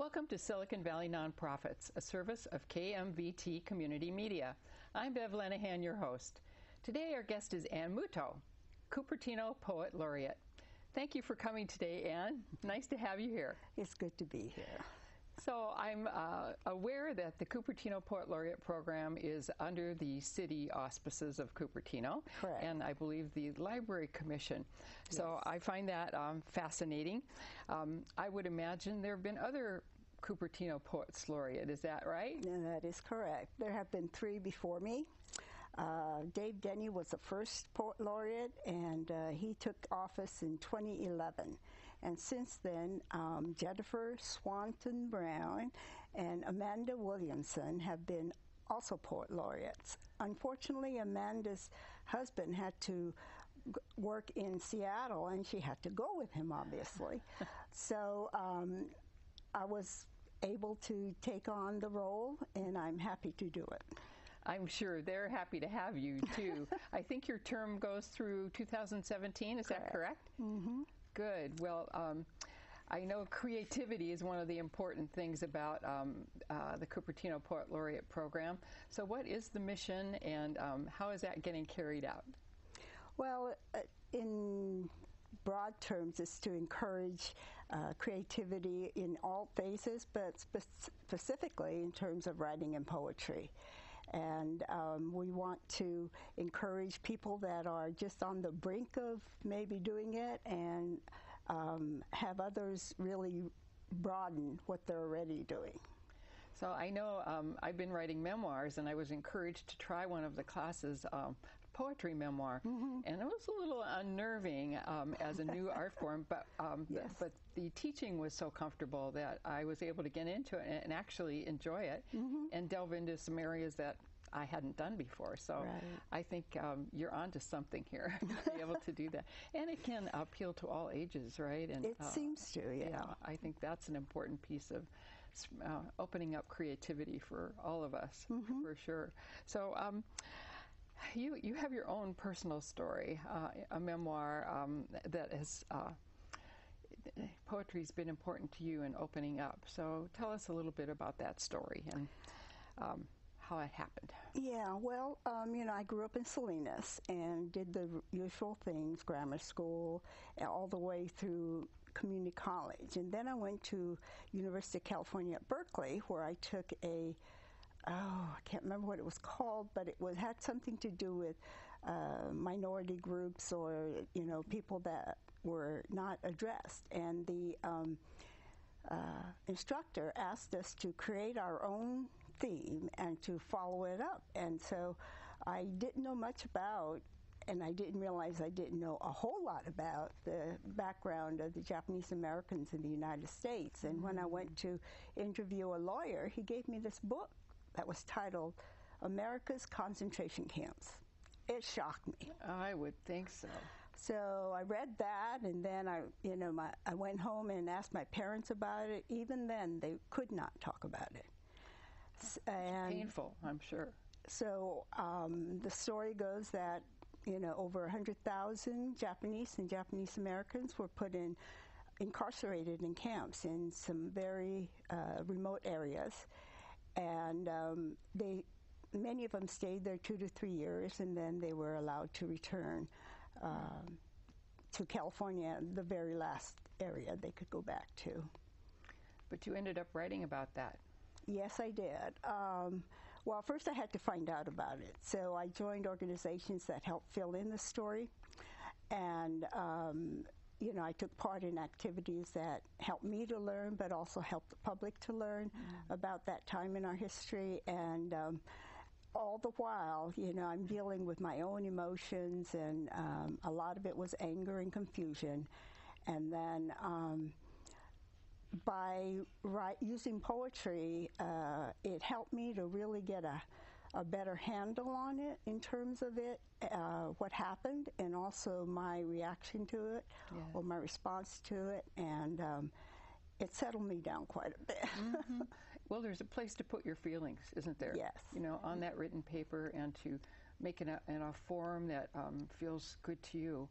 Welcome to Silicon Valley Nonprofits, a service of KMVT Community Media. I'm Bev Lenahan, your host. Today our guest is Ann Muto, Cupertino Poet Laureate. Thank you for coming today, Ann. Nice to have you here. It's good to be here. So I'm aware that the Cupertino Poet Laureate program is under the city auspices of Cupertino. Correct. And I believe the Library Commission. So Yes. I find that fascinating. I would imagine there have been other Cupertino Poets Laureate. Is that right? No, that is correct. There have been 3 before me. Dave Denny was the first poet laureate, and he took office in 2011. And since then, Jennifer Swanton Brown and Amanda Williamson have been also poet laureates. Unfortunately, Amanda's husband had to work in Seattle, and she had to go with him, obviously. So I was able to take on the role, and I'm happy to do it. I'm sure they're happy to have you, too. I think your term goes through 2017. Is that correct? Mm-hmm. Good. Well, I know creativity is one of the important things about the Cupertino Poet Laureate program. So what is the mission, and how is that getting carried out? Well, in broad terms, it's to encourage creativity in all phases, but specifically in terms of writing and poetry. And we want to encourage people that are just on the brink of maybe doing it, and have others really broaden what they're already doing. So I know I've been writing memoirs, and I was encouraged to try one of the classes, poetry memoir, and it was a little unnerving as a new art form, but Yes. but the teaching was so comfortable that I was able to get into it and actually enjoy it and delve into some areas that I hadn't done before. So Right. I think you're onto something here to be able to do that, and it can appeal to all ages, right? And It seems to, yeah. I think that's an important piece of opening up creativity for all of us, for sure. So you have your own personal story, a memoir that has poetry's been important to you in opening up. So tell us a little bit about that story and how it happened. Yeah, well, you know, I grew up in Salinas and did the usual things, grammar school, all the way through community college. And then I went to University of California at Berkeley, where I took I can't remember what it was called, but it had something to do with minority groups, or, you know, people that were not addressed. And the instructor asked us to create our own theme and to follow it up. And so I didn't know much about, and I didn't realize I didn't know a whole lot about the background of the Japanese Americans in the United States. And when I went to interview a lawyer, he gave me this book that was titled America's Concentration Camps. It shocked me. I would think so. So I read that, and then I went home and asked my parents about it. Even then, they could not talk about it. And painful, I'm sure. So the story goes that, you know, over 100,000 Japanese and Japanese Americans were incarcerated in camps in some very remote areas, and many of them stayed there 2 to 3 years, and then they were allowed to return to California, the very last area they could go back to. But you ended up writing about that. Yes, I did. Well, first I had to find out about it. So I joined organizations that helped fill in the story. And, you know, I took part in activities that helped me to learn, but also helped the public to learn about that time in our history. And all the while, you know, I'm dealing with my own emotions, and a lot of it was anger and confusion. And then by using poetry, it helped me to really get a better handle on it in terms of it, what happened, and also my reaction to it, or my response to it, and it settled me down quite a bit. Well, there's a place to put your feelings, isn't there? Yes. You know, on that written paper, and to make it in a form that feels good to you,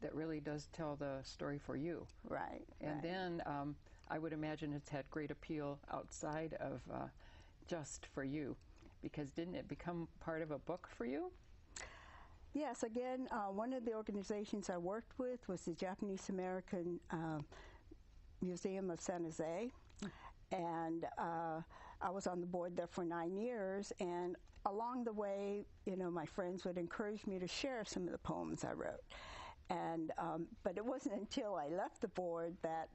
that really does tell the story for you. Right. And then I would imagine it's had great appeal outside of just for you, because didn't it become part of a book for you? Yes, again, one of the organizations I worked with was the Japanese American Museum of San Jose, and I was on the board there for 9 years, and along the way, you know, my friends would encourage me to share some of the poems I wrote. And but it wasn't until I left the board that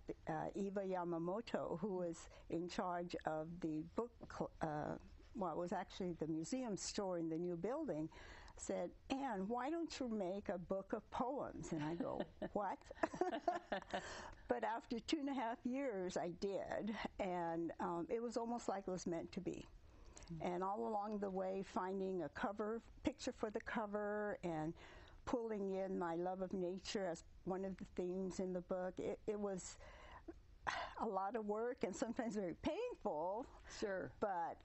Eva Yamamoto, who was in charge of the book, well, it was actually the museum store in the new building, said, "Anne, why don't you make a book of poems?" And I go, "What?" But after 2.5 years, I did, and it was almost like it was meant to be. And all along the way, finding a cover picture for the cover and pulling in my love of nature as one of the themes in the book, it was a lot of work and sometimes very painful. Sure. But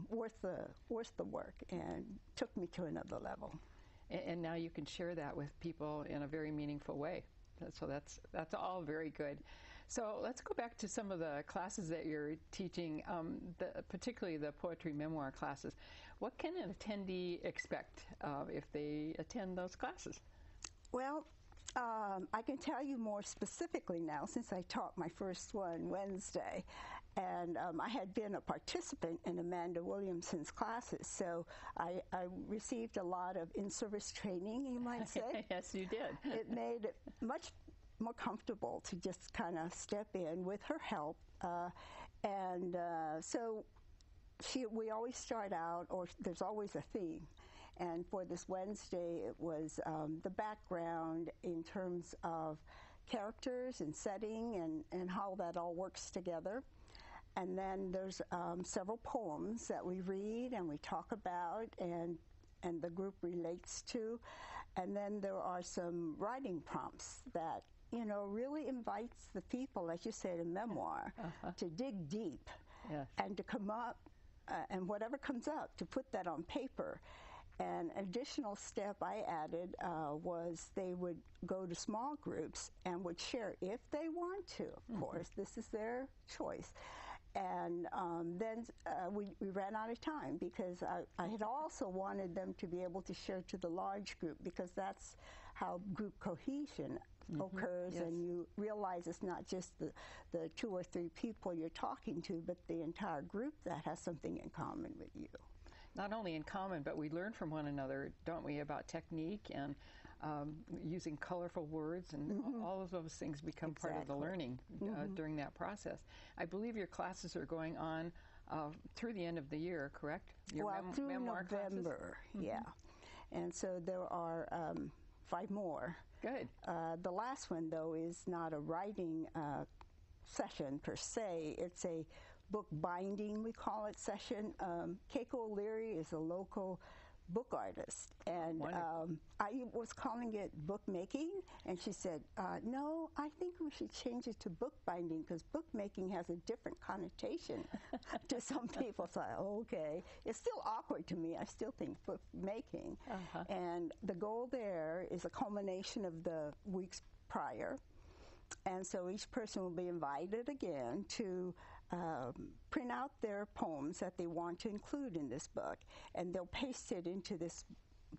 worth the work, and took me to another level. And now you can share that with people in a very meaningful way. So that's all very good. So let's go back to some of the classes that you're teaching, particularly the poetry memoir classes. What can an attendee expect if they attend those classes? Well, I can tell you more specifically now, since I taught my first one Wednesday, and I had been a participant in Amanda Williamson's classes, so I received a lot of in-service training, you might say. Yes, you did. It made it much more comfortable to just kind of step in with her help, so we always start out, or there's always a theme. And for this Wednesday, it was the background in terms of characters and setting and how that all works together. And then there's several poems that we read and we talk about and the group relates to. And then there are some writing prompts that, you know, really invites the people, as you said, in memoir, to dig deep. Yes. And to come up, and whatever comes up, to put that on paper. An additional step I added was they would go to small groups and would share if they want to, of course. This is their choice. And then we ran out of time because I had also wanted them to be able to share to the large group, because that's how group cohesion occurs. Yes. And you realize it's not just the 2 or 3 people you're talking to, but the entire group that has something in common with you. Not only in common, but we learn from one another, don't we, about technique and using colorful words, and all of those things become part of the learning during that process. I believe your classes are going on through the end of the year, correct? Your through memoir November, yeah. And so there are 5 more. Good. The last one, though, is not a writing session per se. It's a book binding, we call it, session. Keiko O'Leary is a local book artist, and I was calling it bookmaking, and she said, no, I think we should change it to book binding, because bookmaking has a different connotation to some people. So okay, it's still awkward to me. I still think bookmaking. And the goal there is a culmination of the weeks prior, and so each person will be invited again to print out their poems that they want to include in this book, and they'll paste it into this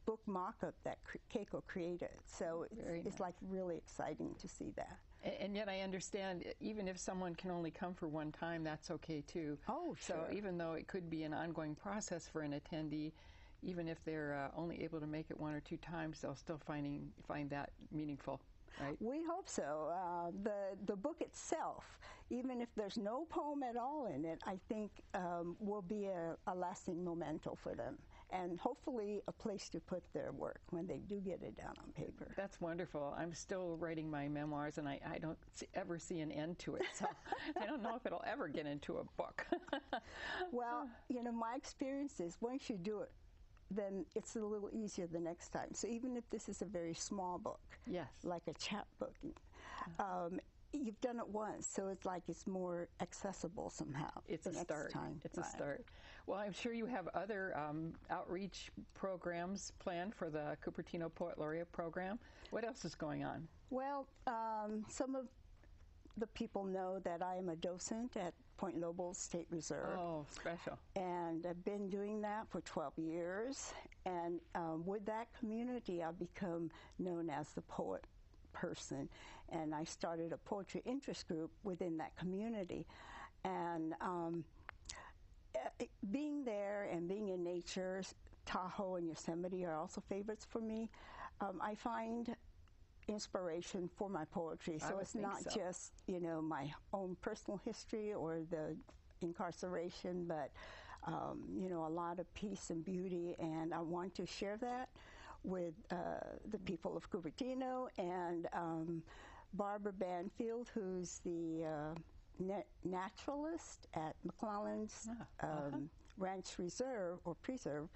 book mock-up that Keiko created. So it's like really exciting to see that. And yet I understand, even if someone can only come for one time, that's okay too. Oh, sure. So even though it could be an ongoing process for an attendee, even if they're only able to make it 1 or 2 times, they'll still find that meaningful. Right. We hope so. The book itself, even if there's no poem at all in it, I think will be a lasting memento for them, and hopefully a place to put their work when they do get it down on paper. That's wonderful. I'm still writing my memoirs, and I don't ever see an end to it, so I don't know if it'll ever get into a book. Well, you know, my experience is once you do it, then it's a little easier the next time. So even if this is a very small book, yes, like a chapbook, you've done it once, so it's like it's more accessible somehow. It's a start. It's a start. Well, I'm sure you have other outreach programs planned for the Cupertino Poet Laureate program. What else is going on? Well, some of the people know that I am a docent at Point Lobel State Reserve. Oh, special. And I've been doing that for 12 years. And with that community, I've become known as the poet person. And I started a poetry interest group within that community. And being there and being in nature, Tahoe and Yosemite are also favorites for me. I find inspiration for my poetry. So it's not just, you know, my own personal history or the incarceration, but, you know, a lot of peace and beauty. And I want to share that with the people of Cupertino. And Barbara Banfield, who's the naturalist at McClellan's Ranch Reserve or Preserve,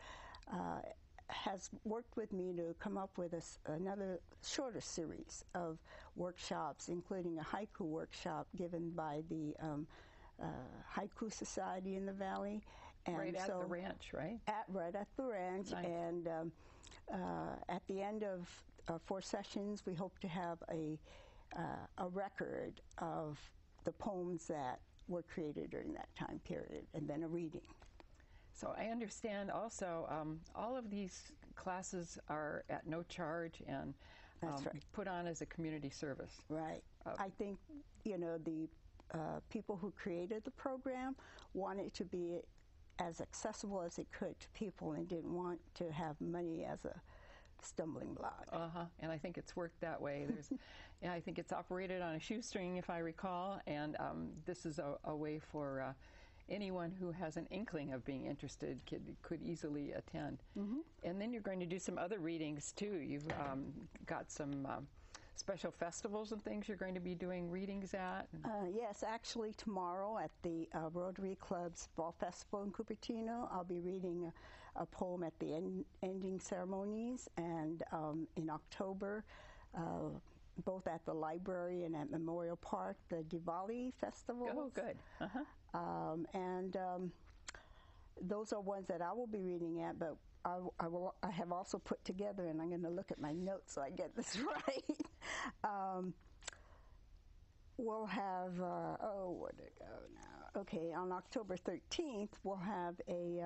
has worked with me to come up with another shorter series of workshops, including a haiku workshop given by the Haiku Society in the Valley. And right at the ranch, right? Right at the ranch. Nice. And at the end of 4 sessions, we hope to have a record of the poems that were created during that time period, and then a reading. So I understand also all of these classes are at no charge and That's right. put on as a community service. Right. I think, you know, the people who created the program wanted to be as accessible as it could to people and didn't want to have money as a stumbling block. And I think it's worked that way. There's, I think it's operated on a shoestring, if I recall, and this is a way for anyone who has an inkling of being interested could easily attend. And then you're going to do some other readings too. You've got some special festivals and things you're going to be doing readings at. Yes, actually tomorrow at the Rotary Club's Fall Festival in Cupertino, I'll be reading a poem at the ending ceremonies, and in October, both at the library and at Memorial Park, the Diwali Festival. Oh, good. And those are ones that I will be reading at, but I have also put together, and I'm going to look at my notes so I get this right. We'll have, where'd it go now? Okay, on October 13th, we'll have a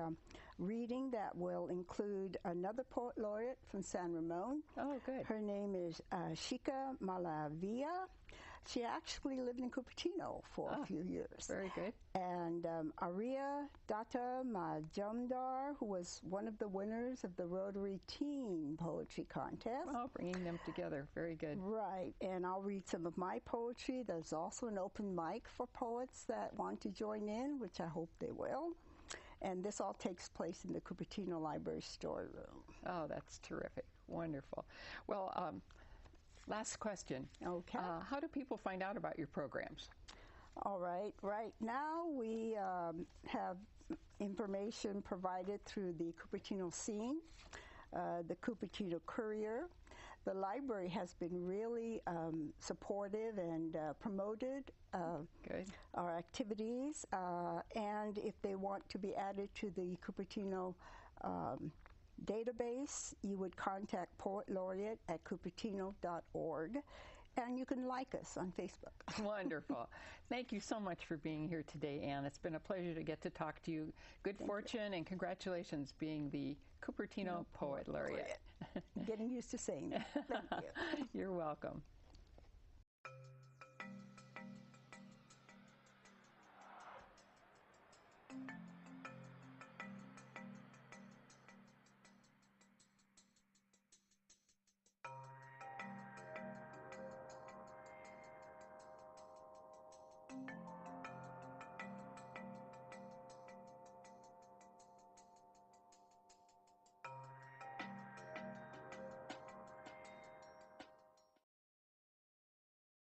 reading that will include another poet laureate from San Ramon. Oh, good. Her name is Shika Malavia. She actually lived in Cupertino for a few years. Very good. And Arya Datta Majumdar, who was one of the winners of the Rotary Teen Poetry Contest. Oh, bringing them together. Very good. Right. And I'll read some of my poetry. There's also an open mic for poets that want to join in, which I hope they will. And this all takes place in the Cupertino Library storeroom. Oh, that's terrific. Wonderful. Well, last question. Okay. How do people find out about your programs? All right. Right now we have information provided through the Cupertino Scene, the Cupertino Courier. The library has been really supportive and promoted our activities. And if they want to be added to the Cupertino database, you would contact Poet Laureate at cupertino.org, and you can like us on Facebook. Wonderful. Thank you so much for being here today, Anne. It's been a pleasure to get to talk to you. Good fortune and congratulations being the Cupertino Poet Laureate. Getting used to saying that. Thank you. You're welcome.